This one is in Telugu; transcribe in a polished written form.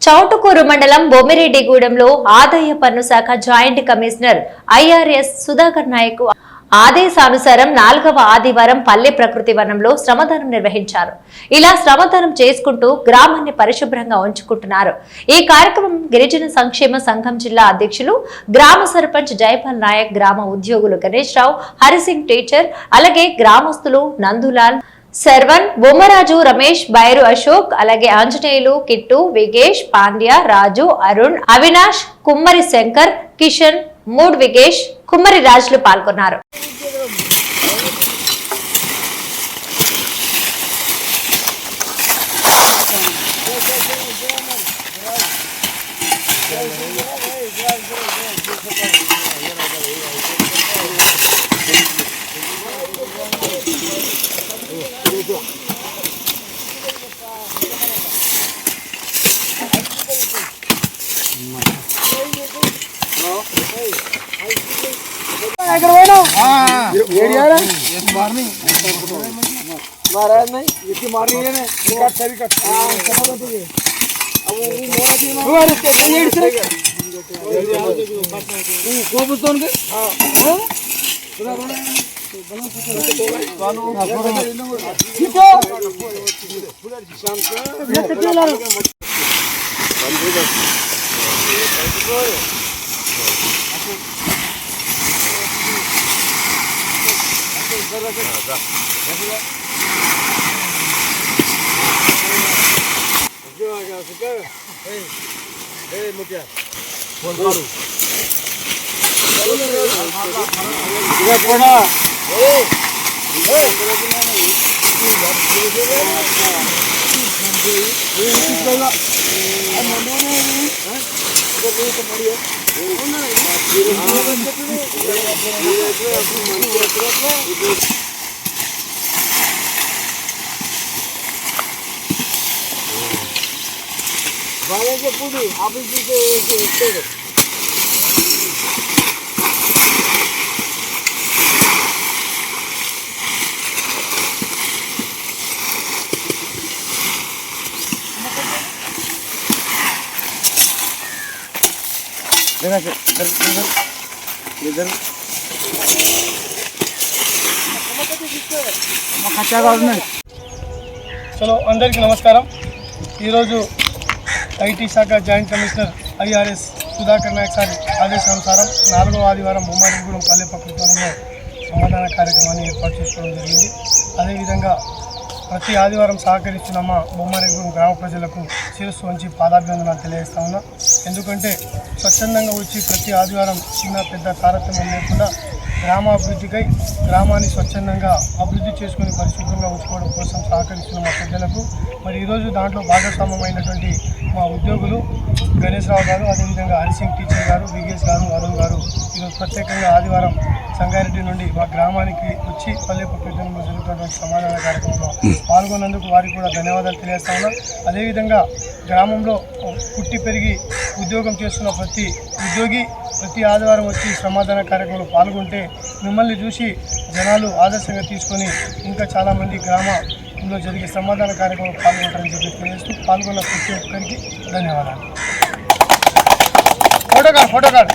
చౌటుకూరు మండలం బొమ్మిరెడ్డిగూడెంలో ఆదాయ పన్ను శాఖ joint commissioner IRS Sudhakar Nayak ఆదేశానుసారం 4వ ఆదివారం పల్లె ప్రకృతి వనంలో శ్రమదానం నిర్వహించారు. ఇలా శ్రమదానం చేసుకుంటూ గ్రామాన్ని పరిశుభ్రంగా ఉంచుకుంటున్నారు. ఈ కార్యక్రమం గిరిజన సంక్షేమ సంఘం జిల్లా అధ్యక్షులు గ్రామ సర్పంచ్ జైపాల్ నాయక్, గ్రామ ఉద్యోగులు గణేష్ రావు, హరిసింగ్ టీచర్, అలాగే గ్రామస్తులు నందులాల్, శర్వన్, బొమ్మరాజు, రమేష్, బైరు అశోక్, అలాగే ఆంజనేయులు, కిట్టు, విగేష్, పాండ్య, రాజు, అరుణ్, అవినాష్, కుమ్మరి శంకర్, కిషన్, మూడ్ విగేష్, కుమ్మరి రాజులు పాల్గొన్నారు. చలో అందరికీ నమస్కారం. ఈరోజు ఐటీ శాఖ joint commissioner IRS Sudhakar Nayak sir ఆదేశానుసారం 4వ ఆదివారం బొమ్మిరెడ్డిగూడెం పల్లె ప్రకృతి వనంలో సమాధాన కార్యక్రమాన్ని ఏర్పాటు చేసుకోవడం జరిగింది. అదేవిధంగా ప్రతి ఆదివారం సహకరిస్తున్న మా బొమ్మిరెడ్డిగూడెం గ్రామ ప్రజలకు శిరస్సు వంచి పాదాభివందనాలు తెలియజేస్తా ఉన్నా. ఎందుకంటే స్వచ్ఛందంగా వచ్చి ప్రతి ఆదివారం చిన్న పెద్ద తారతమ్యం లేకుండా గ్రామాభివృద్ధికై గ్రామాన్ని స్వచ్ఛందంగా అభివృద్ధి చేసుకుని పరిశుభ్రంగా ఉంచుకోవడం కోసం సహకరిస్తున్న మా ప్రజలకు మరి ఈరోజు దాంట్లో భాగస్వామ్యమైనటువంటి మా ఉద్యోగులు గణేష్ రావు గారు, అదేవిధంగా హరిసింగ్ టీచర్ గారు, విగేష్ గారు, అరుణ్ గారు ఈరోజు ప్రత్యేకంగా ఆదివారం సంగారెడ్డి నుండి మా గ్రామానికి వచ్చి పల్లె ప్రకృతిలో జరుగుతున్నటువంటి సమాధాన కార్యక్రమంలో పాల్గొన్నందుకు వారికి కూడా ధన్యవాదాలు తెలియజేస్తా ఉన్నాం. అదేవిధంగా గ్రామంలో పుట్టి పెరిగి ఉద్యోగం చేస్తున్న ప్రతి ఉద్యోగి ప్రతి ఆదివారం వచ్చి సమాధాన కార్యక్రమంలో పాల్గొంటే మిమ్మల్ని చూసి జనాలు ఆదర్శంగా తీసుకొని ఇంకా చాలామంది గ్రామంలో జరిగే సమాధాన కార్యక్రమంలో పాల్గొంటారని చెప్పి తెలియజేస్తూ పాల్గొన్న ప్రతి ఒక్కరికి ధన్యవాదాలు. Photo card